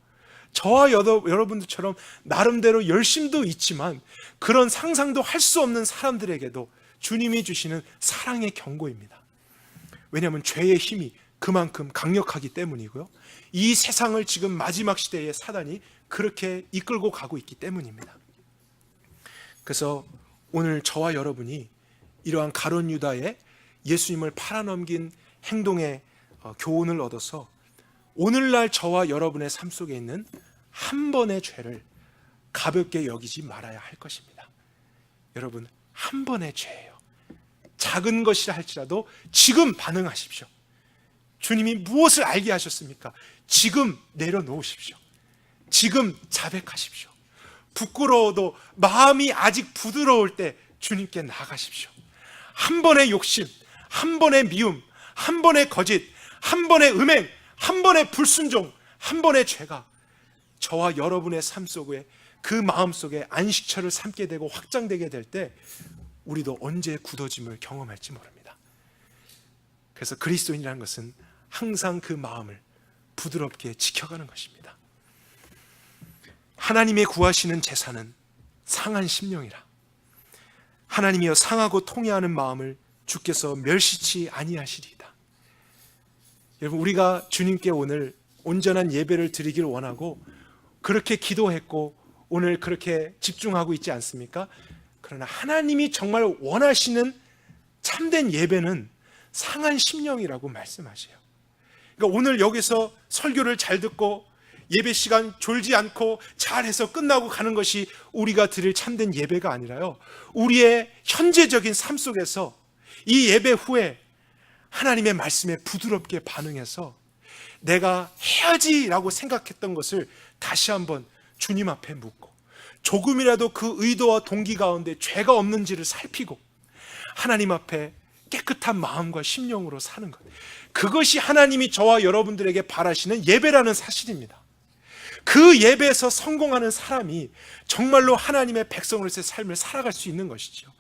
저와 여러분들처럼 나름대로 열심도 있지만 그런 상상도 할 수 없는 사람들에게도 주님이 주시는 사랑의 경고입니다. 왜냐하면 죄의 힘이 그만큼 강력하기 때문이고요. 이 세상을 지금 마지막 시대에 사단이 그렇게 이끌고 가고 있기 때문입니다. 그래서 오늘 저와 여러분이 이러한 가룟 유다의 예수님을 팔아넘긴 행동의 교훈을 얻어서 오늘날 저와 여러분의 삶 속에 있는 한 번의 죄를 가볍게 여기지 말아야 할 것입니다. 여러분, 한 번의 죄예요. 작은 것이라 할지라도 지금 반응하십시오. 주님이 무엇을 알게 하셨습니까? 지금 내려놓으십시오. 지금 자백하십시오. 부끄러워도 마음이 아직 부드러울 때 주님께 나가십시오. 한 번의 욕심, 한 번의 미움, 한 번의 거짓, 한 번의 음행, 한 번의 불순종, 한 번의 죄가 저와 여러분의 삶 속에 그 마음 속에 안식처를 삼게 되고 확장되게 될 때 우리도 언제 굳어짐을 경험할지 모릅니다. 그래서 그리스도인이라는 것은 항상 그 마음을 부드럽게 지켜가는 것입니다. 하나님의 구하시는 제사는 상한 심령이라. 하나님이여 상하고 통회하는 마음을 주께서 멸시치 아니하시리이다. 여러분, 우리가 주님께 오늘 온전한 예배를 드리기를 원하고 그렇게 기도했고 오늘 그렇게 집중하고 있지 않습니까? 그러나 하나님이 정말 원하시는 참된 예배는 상한 심령이라고 말씀하세요. 그러니까 오늘 여기서 설교를 잘 듣고 예배 시간 졸지 않고 잘해서 끝나고 가는 것이 우리가 드릴 참된 예배가 아니라요, 우리의 현재적인 삶 속에서 이 예배 후에 하나님의 말씀에 부드럽게 반응해서 내가 해야지라고 생각했던 것을 다시 한번 주님 앞에 묻고 조금이라도 그 의도와 동기 가운데 죄가 없는지를 살피고 하나님 앞에 깨끗한 마음과 심령으로 사는 것, 그것이 하나님이 저와 여러분들에게 바라시는 예배라는 사실입니다. 그 예배에서 성공하는 사람이 정말로 하나님의 백성으로서의 삶을 살아갈 수 있는 것이죠.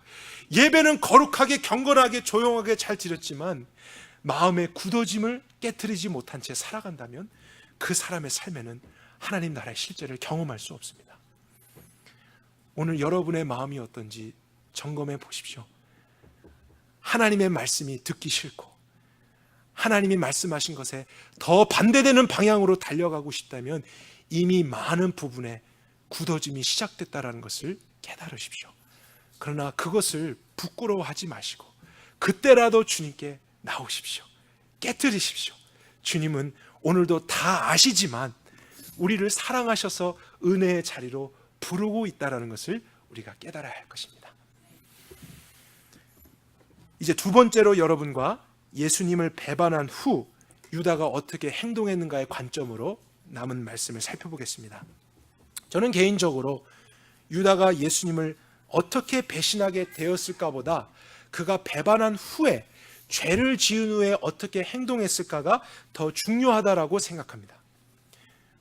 예배는 거룩하게 경건하게 조용하게 잘 드렸지만 마음의 굳어짐을 깨트리지 못한 채 살아간다면 그 사람의 삶에는 하나님 나라의 실제를 경험할 수 없습니다. 오늘 여러분의 마음이 어떤지 점검해 보십시오. 하나님의 말씀이 듣기 싫고 하나님이 말씀하신 것에 더 반대되는 방향으로 달려가고 싶다면 이미 많은 부분에 굳어짐이 시작됐다는 것을 깨달으십시오. 그러나 그것을 부끄러워하지 마시고 그때라도 주님께 나오십시오. 깨뜨리십시오. 주님은 오늘도 다 아시지만 우리를 사랑하셔서 은혜의 자리로 부르고 있다는 것을 우리가 깨달아야 할 것입니다. 이제 두 번째로 여러분과 예수님을 배반한 후 유다가 어떻게 행동했는가의 관점으로 남은 말씀을 살펴보겠습니다. 저는 개인적으로 유다가 예수님을 어떻게 배신하게 되었을까 보다 그가 배반한 후에 죄를 지은 후에 어떻게 행동했을까가 더 중요하다라고 생각합니다.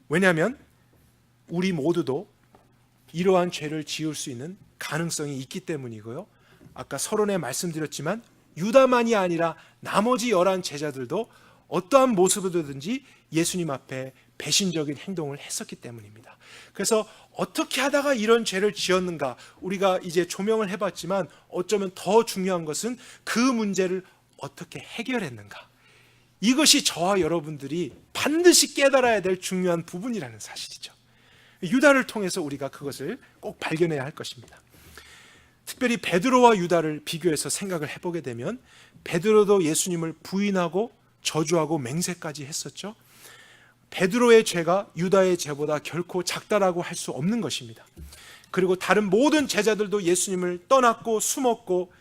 왜냐하면 우리 모두도 이러한 죄를 지을 수 있는 가능성이 있기 때문이고요. 아까 서론에 말씀드렸지만 유다만이 아니라 나머지 11 제자들도 어떠한 모습으로든지 예수님 앞에 배신적인 행동을 했었기 때문입니다. 그래서 어떻게 하다가 이런 죄를 지었는가 우리가 이제 조명을 해봤지만 어쩌면 더 중요한 것은 그 문제를 어떻게 해결했는가, 이것이 저와 여러분들이 반드시 깨달아야 될 중요한 부분이라는 사실이죠. 유다를 통해서 우리가 그것을 꼭 발견해야 할 것입니다. 특별히 베드로와 유다를 비교해서 생각을 해보게 되면 베드로도 예수님을 부인하고 저주하고 맹세까지 했었죠. 베드로의 죄가 유다의 죄보다 결코 작다라고 할 수 없는 것입니다. 그리고 다른 모든 제자들도 예수님을 떠났고 숨었고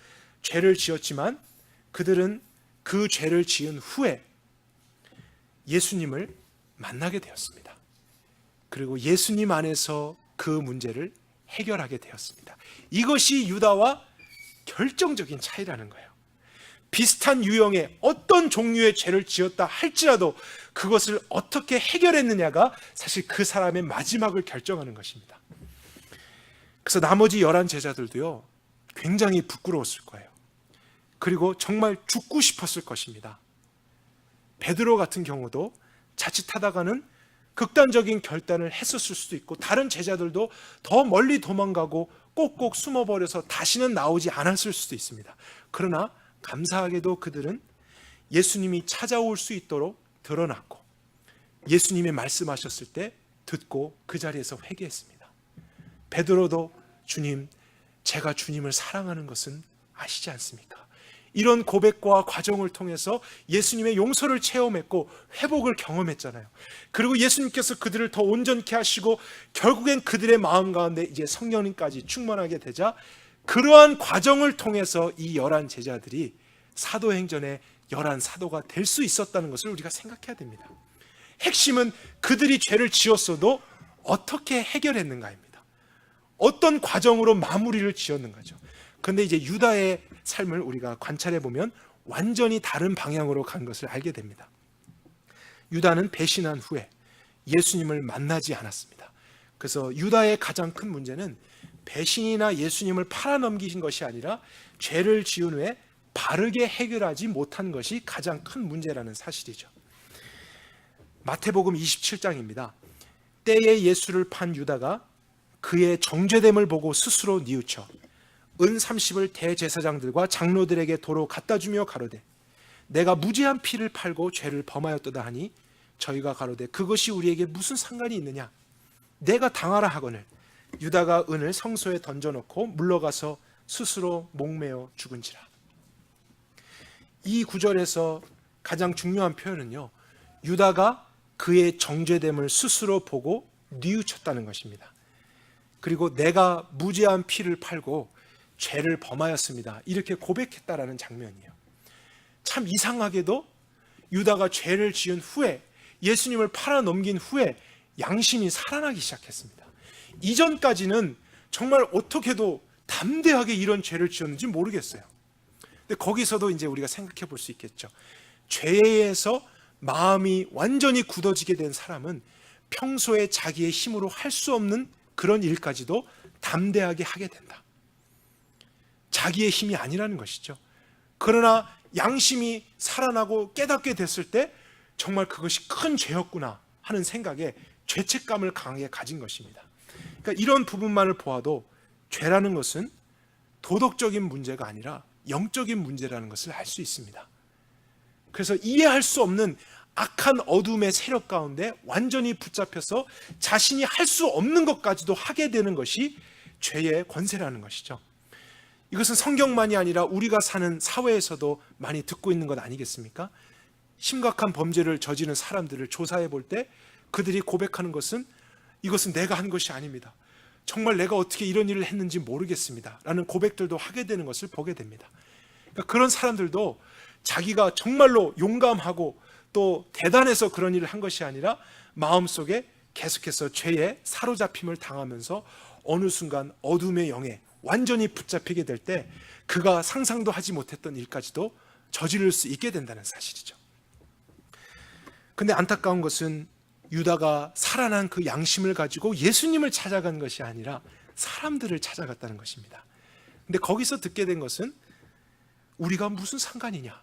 죄를 지었지만 그들은 그 죄를 지은 후에 예수님을 만나게 되었습니다. 그리고 예수님 안에서 그 문제를 해결하게 되었습니다. 이것이 유다와 결정적인 차이라는 거예요. 비슷한 유형의 어떤 종류의 죄를 지었다 할지라도 그것을 어떻게 해결했느냐가 사실 그 사람의 마지막을 결정하는 것입니다. 그래서 나머지 11 제자들도요, 굉장히 부끄러웠을 거예요. 그리고 정말 죽고 싶었을 것입니다. 베드로 같은 경우도 자칫하다가는 극단적인 결단을 했었을 수도 있고, 다른 제자들도 더 멀리 도망가고 꼭꼭 숨어버려서 다시는 나오지 않았을 수도 있습니다. 그러나 감사하게도 그들은 예수님이 찾아올 수 있도록 드러났고, 예수님이 말씀하셨을 때 듣고 그 자리에서 회개했습니다. 베드로도 주님, 제가 주님을 사랑하는 것은 아시지 않습니까? 이런 고백과 과정을 통해서 예수님의 용서를 체험했고 회복을 경험했잖아요. 그리고 예수님께서 그들을 더 온전케 하시고 결국엔 그들의 마음 가운데 이제 성령님까지 충만하게 되자, 그러한 과정을 통해서 이 11 제자들이 사도행전의 11 사도가 될 수 있었다는 것을 우리가 생각해야 됩니다. 핵심은 그들이 죄를 지었어도 어떻게 해결했는가입니다. 어떤 과정으로 마무리를 지었는가죠. 그런데 이제 유다의 삶을 우리가 관찰해 보면 완전히 다른 방향으로 간 것을 알게 됩니다. 유다는 배신한 후에 예수님을 만나지 않았습니다. 그래서 유다의 가장 큰 문제는 배신이나 예수님을 팔아넘기신 것이 아니라 죄를 지은 후에 바르게 해결하지 못한 것이 가장 큰 문제라는 사실이죠. 마태복음 27장입니다. 때에 예수를 판 유다가 그의 정죄됨을 보고 스스로 뉘우쳐 은 30을 대제사장들과 장로들에게 도로 갖다 주며 가로되 내가 무죄한 피를 팔고 죄를 범하였도다 하니 저희가 가로되 그것이 우리에게 무슨 상관이 있느냐, 내가 당하라 하거늘 유다가 은을 성소에 던져놓고 물러가서 스스로 목매어 죽은지라. 이 구절에서 가장 중요한 표현은요, 유다가 그의 정죄됨을 스스로 보고 뉘우쳤다는 것입니다. 그리고 내가 무죄한 피를 팔고 죄를 범하였습니다, 이렇게 고백했다라는 장면이에요. 참 이상하게도 유다가 죄를 지은 후에, 예수님을 팔아넘긴 후에 양심이 살아나기 시작했습니다. 이전까지는 정말 어떻게도 담대하게 이런 죄를 지었는지 모르겠어요. 근데 거기서도 이제 우리가 생각해 볼 수 있겠죠. 죄에서 마음이 완전히 굳어지게 된 사람은 평소에 자기의 힘으로 할 수 없는 그런 일까지도 담대하게 하게 된다. 자기의 힘이 아니라는 것이죠. 그러나 양심이 살아나고 깨닫게 됐을 때 정말 그것이 큰 죄였구나 하는 생각에 죄책감을 강하게 가진 것입니다. 그러니까 이런 부분만을 보아도 죄라는 것은 도덕적인 문제가 아니라 영적인 문제라는 것을 알 수 있습니다. 그래서 이해할 수 없는 악한 어둠의 세력 가운데 완전히 붙잡혀서 자신이 할 수 없는 것까지도 하게 되는 것이 죄의 권세라는 것이죠. 이것은 성경만이 아니라 우리가 사는 사회에서도 많이 듣고 있는 것 아니겠습니까? 심각한 범죄를 저지른 사람들을 조사해 볼 때 그들이 고백하는 것은 이것은 내가 한 것이 아닙니다, 정말 내가 어떻게 이런 일을 했는지 모르겠습니다 라는 고백들도 하게 되는 것을 보게 됩니다. 그러니까 그런 사람들도 자기가 정말로 용감하고 또 대단해서 그런 일을 한 것이 아니라 마음속에 계속해서 죄에 사로잡힘을 당하면서 어느 순간 어둠의 영에 완전히 붙잡히게 될 때 그가 상상도 하지 못했던 일까지도 저지를 수 있게 된다는 사실이죠. 근데 안타까운 것은 유다가 살아난 그 양심을 가지고 예수님을 찾아간 것이 아니라 사람들을 찾아갔다는 것입니다. 근데 거기서 듣게 된 것은 우리가 무슨 상관이냐,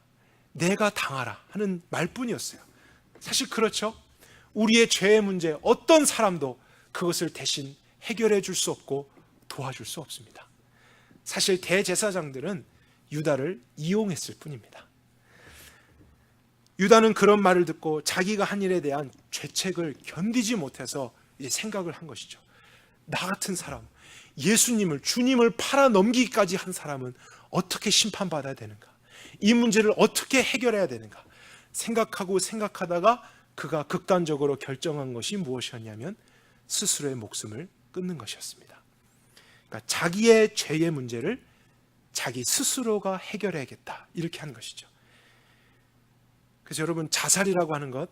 내가 당하라 하는 말뿐이었어요. 사실 그렇죠. 우리의 죄의 문제 어떤 사람도 그것을 대신 해결해 줄 수 없고 도와줄 수 없습니다. 사실 대제사장들은 유다를 이용했을 뿐입니다. 유다는 그런 말을 듣고 자기가 한 일에 대한 죄책을 견디지 못해서 이제 생각을 한 것이죠. 나 같은 사람, 예수님을, 주님을 팔아넘기기까지 한 사람은 어떻게 심판받아야 되는가, 이 문제를 어떻게 해결해야 되는가 생각하고 생각하다가 그가 극단적으로 결정한 것이 무엇이었냐면 스스로의 목숨을 끊는 것이었습니다. 그러니까 자기의 죄의 문제를 자기 스스로가 해결해야겠다, 이렇게 한 것이죠. 그래서 여러분, 자살이라고 하는 것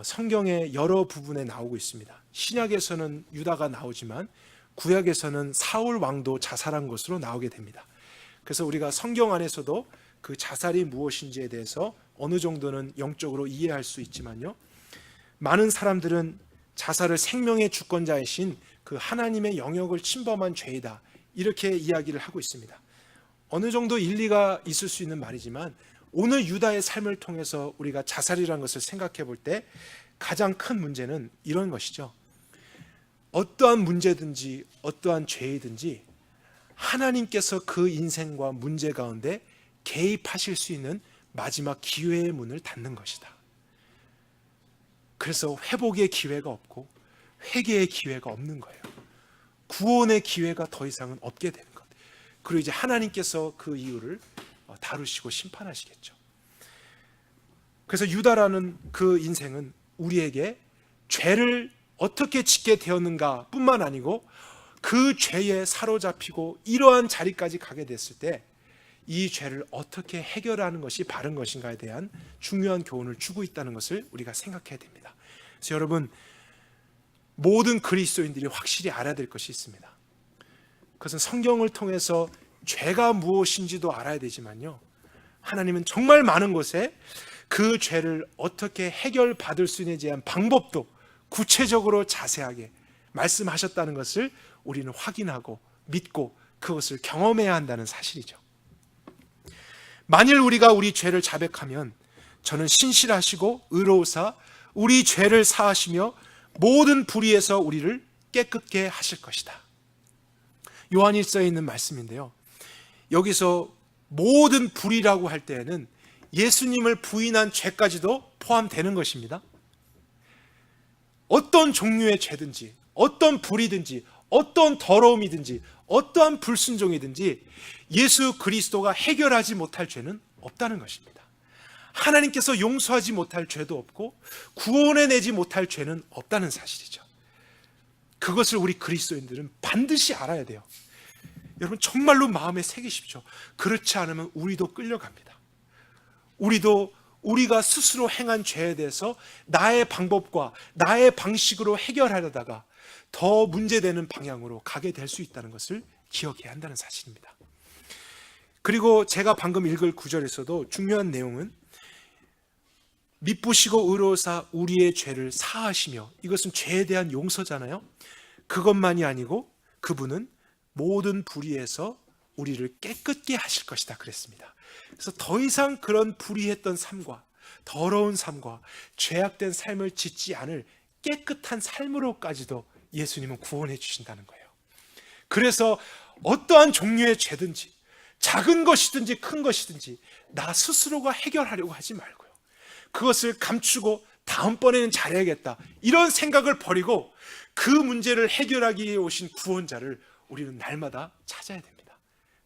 성경의 여러 부분에 나오고 있습니다. 신약에서는 유다가 나오지만 구약에서는 사울 왕도 자살한 것으로 나오게 됩니다. 그래서 우리가 성경 안에서도 그 자살이 무엇인지에 대해서 어느 정도는 영적으로 이해할 수 있지만요, 많은 사람들은 자살을 생명의 주권자이신 그 하나님의 영역을 침범한 죄이다, 이렇게 이야기를 하고 있습니다. 어느 정도 일리가 있을 수 있는 말이지만 오늘 유다의 삶을 통해서 우리가 자살이라는 것을 생각해 볼 때 가장 큰 문제는 이런 것이죠. 어떠한 문제든지 어떠한 죄이든지 하나님께서 그 인생과 문제 가운데 개입하실 수 있는 마지막 기회의 문을 닫는 것이다. 그래서 회복의 기회가 없고 회개의 기회가 없는 거예요. 구원의 기회가 더 이상은 없게 되는 것. 그리고 이제 하나님께서 그 이유를 다루시고 심판하시겠죠. 그래서 유다라는 그 인생은 우리에게 죄를 어떻게 짓게 되었는가 뿐만 아니고 그 죄에 사로잡히고 이러한 자리까지 가게 됐을 때 이 죄를 어떻게 해결하는 것이 바른 것인가에 대한 중요한 교훈을 주고 있다는 것을 우리가 생각해야 됩니다. 그래서 여러분, 모든 그리스도인들이 확실히 알아야 될 것이 있습니다. 그것은 성경을 통해서 죄가 무엇인지도 알아야 되지만요, 하나님은 정말 많은 곳에 그 죄를 어떻게 해결받을 수 있는지에 대한 방법도 구체적으로 자세하게 말씀하셨다는 것을 우리는 확인하고 믿고 그것을 경험해야 한다는 사실이죠. 만일 우리가 우리 죄를 자백하면 저는 신실하시고 의로우사 우리 죄를 사하시며 모든 불의에서 우리를 깨끗게 하실 것이다. 요한일서에 있는 말씀인데요, 여기서 모든 불의라고 할 때에는 예수님을 부인한 죄까지도 포함되는 것입니다. 어떤 종류의 죄든지 어떤 불의든지 어떤 더러움이든지 어떠한 불순종이든지 예수 그리스도가 해결하지 못할 죄는 없다는 것입니다. 하나님께서 용서하지 못할 죄도 없고 구원해내지 못할 죄는 없다는 사실이죠. 그것을 우리 그리스도인들은 반드시 알아야 돼요. 여러분, 정말로 마음에 새기십시오. 그렇지 않으면 우리도 끌려갑니다. 우리도 우리가 스스로 행한 죄에 대해서 나의 방법과 나의 방식으로 해결하려다가 더 문제되는 방향으로 가게 될 수 있다는 것을 기억해야 한다는 사실입니다. 그리고 제가 방금 읽을 구절에서도 중요한 내용은 미쁘시고 의로우사 우리의 죄를 사하시며, 이것은 죄에 대한 용서잖아요. 그것만이 아니고 그분은 모든 불의에서 우리를 깨끗게 하실 것이다 그랬습니다. 그래서 더 이상 그런 불의했던 삶과 더러운 삶과 죄악된 삶을 짓지 않을 깨끗한 삶으로까지도 예수님은 구원해 주신다는 거예요. 그래서 어떠한 종류의 죄든지 작은 것이든지 큰 것이든지 나 스스로가 해결하려고 하지 말고요, 그것을 감추고 다음번에는 잘해야겠다, 이런 생각을 버리고 그 문제를 해결하기 위해 오신 구원자를 우리는 날마다 찾아야 됩니다.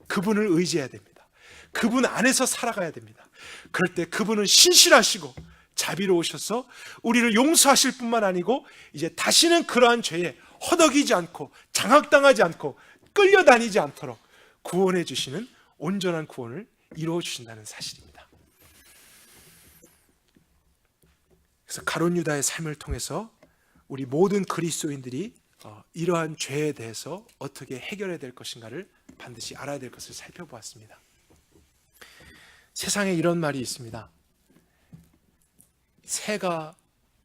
그분을 의지해야 됩니다. 그분 안에서 살아가야 됩니다. 그럴 때 그분은 신실하시고 자비로우셔서 우리를 용서하실 뿐만 아니고 이제 다시는 그러한 죄에 허덕이지 않고 장악당하지 않고 끌려다니지 않도록 구원해 주시는 온전한 구원을 이루어 주신다는 사실입니다. 그래서 가룟 유다의 삶을 통해서 우리 모든 그리스도인들이 이러한 죄에 대해서 어떻게 해결해야 될 것인가를 반드시 알아야 될 것을 살펴보았습니다. 세상에 이런 말이 있습니다. 새가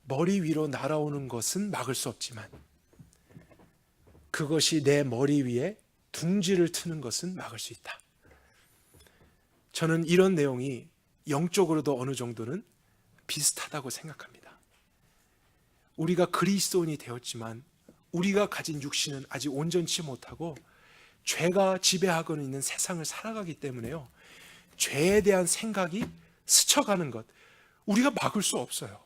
머리 위로 날아오는 것은 막을 수 없지만 그것이 내 머리 위에 둥지를 트는 것은 막을 수 있다. 저는 이런 내용이 영적으로도 어느 정도는 비슷하다고 생각합니다. 우리가 그리스도인이 되었지만 우리가 가진 육신은 아직 온전치 못하고 죄가 지배하고 있는 세상을 살아가기 때문에요, 죄에 대한 생각이 스쳐가는 것, 우리가 막을 수 없어요.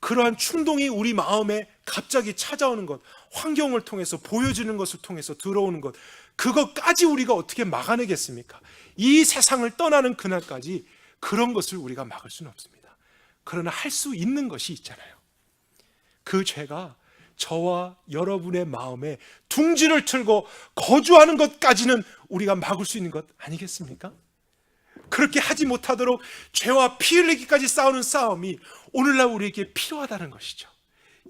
그러한 충동이 우리 마음에 갑자기 찾아오는 것, 환경을 통해서 보여지는 것을 통해서 들어오는 것, 그것까지 우리가 어떻게 막아내겠습니까? 이 세상을 떠나는 그날까지 그런 것을 우리가 막을 수는 없습니다. 그러나 할 수 있는 것이 있잖아요. 그 죄가 저와 여러분의 마음에 둥지를 틀고 거주하는 것까지는 우리가 막을 수 있는 것 아니겠습니까? 그렇게 하지 못하도록 죄와 피 흘리기까지 싸우는 싸움이 오늘날 우리에게 필요하다는 것이죠.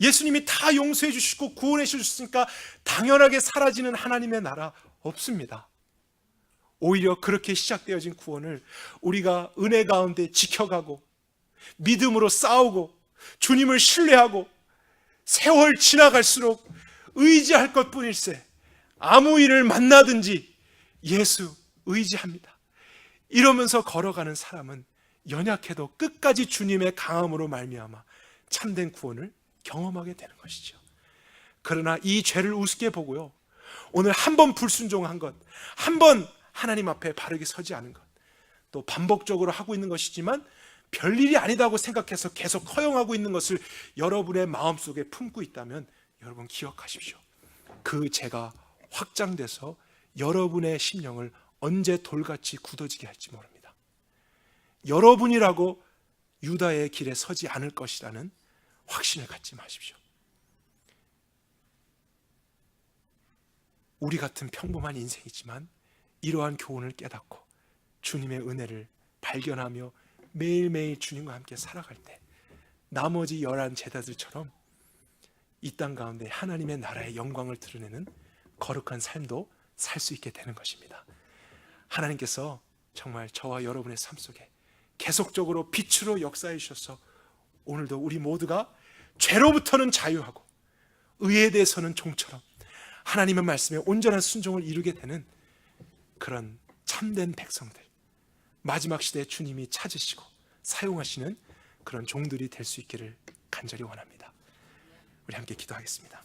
예수님이 다 용서해 주시고 구원해 주셨으니까 당연하게 사라지는 하나님의 나라 없습니다. 오히려 그렇게 시작되어진 구원을 우리가 은혜 가운데 지켜가고 믿음으로 싸우고 주님을 신뢰하고 세월 지나갈수록 의지할 것뿐일세. 아무 일을 만나든지 예수 의지합니다. 이러면서 걸어가는 사람은 연약해도 끝까지 주님의 강함으로 말미암아 참된 구원을 경험하게 되는 것이죠. 그러나 이 죄를 우습게 보고요, 오늘 한 번 불순종한 것, 한 번 하나님 앞에 바르게 서지 않은 것, 또 반복적으로 하고 있는 것이지만 별일이 아니다고 생각해서 계속 허용하고 있는 것을 여러분의 마음속에 품고 있다면 여러분 기억하십시오. 그 죄가 확장돼서 여러분의 심령을 언제 돌같이 굳어지게 할지 모릅니다. 여러분이라고 유다의 길에 서지 않을 것이라는 확신을 갖지 마십시오. 우리 같은 평범한 인생이지만 이러한 교훈을 깨닫고 주님의 은혜를 발견하며 매일매일 주님과 함께 살아갈 때 나머지 11 제자들처럼 이 땅 가운데 하나님의 나라의 영광을 드러내는 거룩한 삶도 살 수 있게 되는 것입니다. 하나님께서 정말 저와 여러분의 삶 속에 계속적으로 빛으로 역사해 주셔서 오늘도 우리 모두가 죄로부터는 자유하고 의에 대해서는 종처럼 하나님의 말씀에 온전한 순종을 이루게 되는 그런 참된 백성들, 마지막 시대에 주님이 찾으시고 사용하시는 그런 종들이 될 수 있기를 간절히 원합니다. 우리 함께 기도하겠습니다.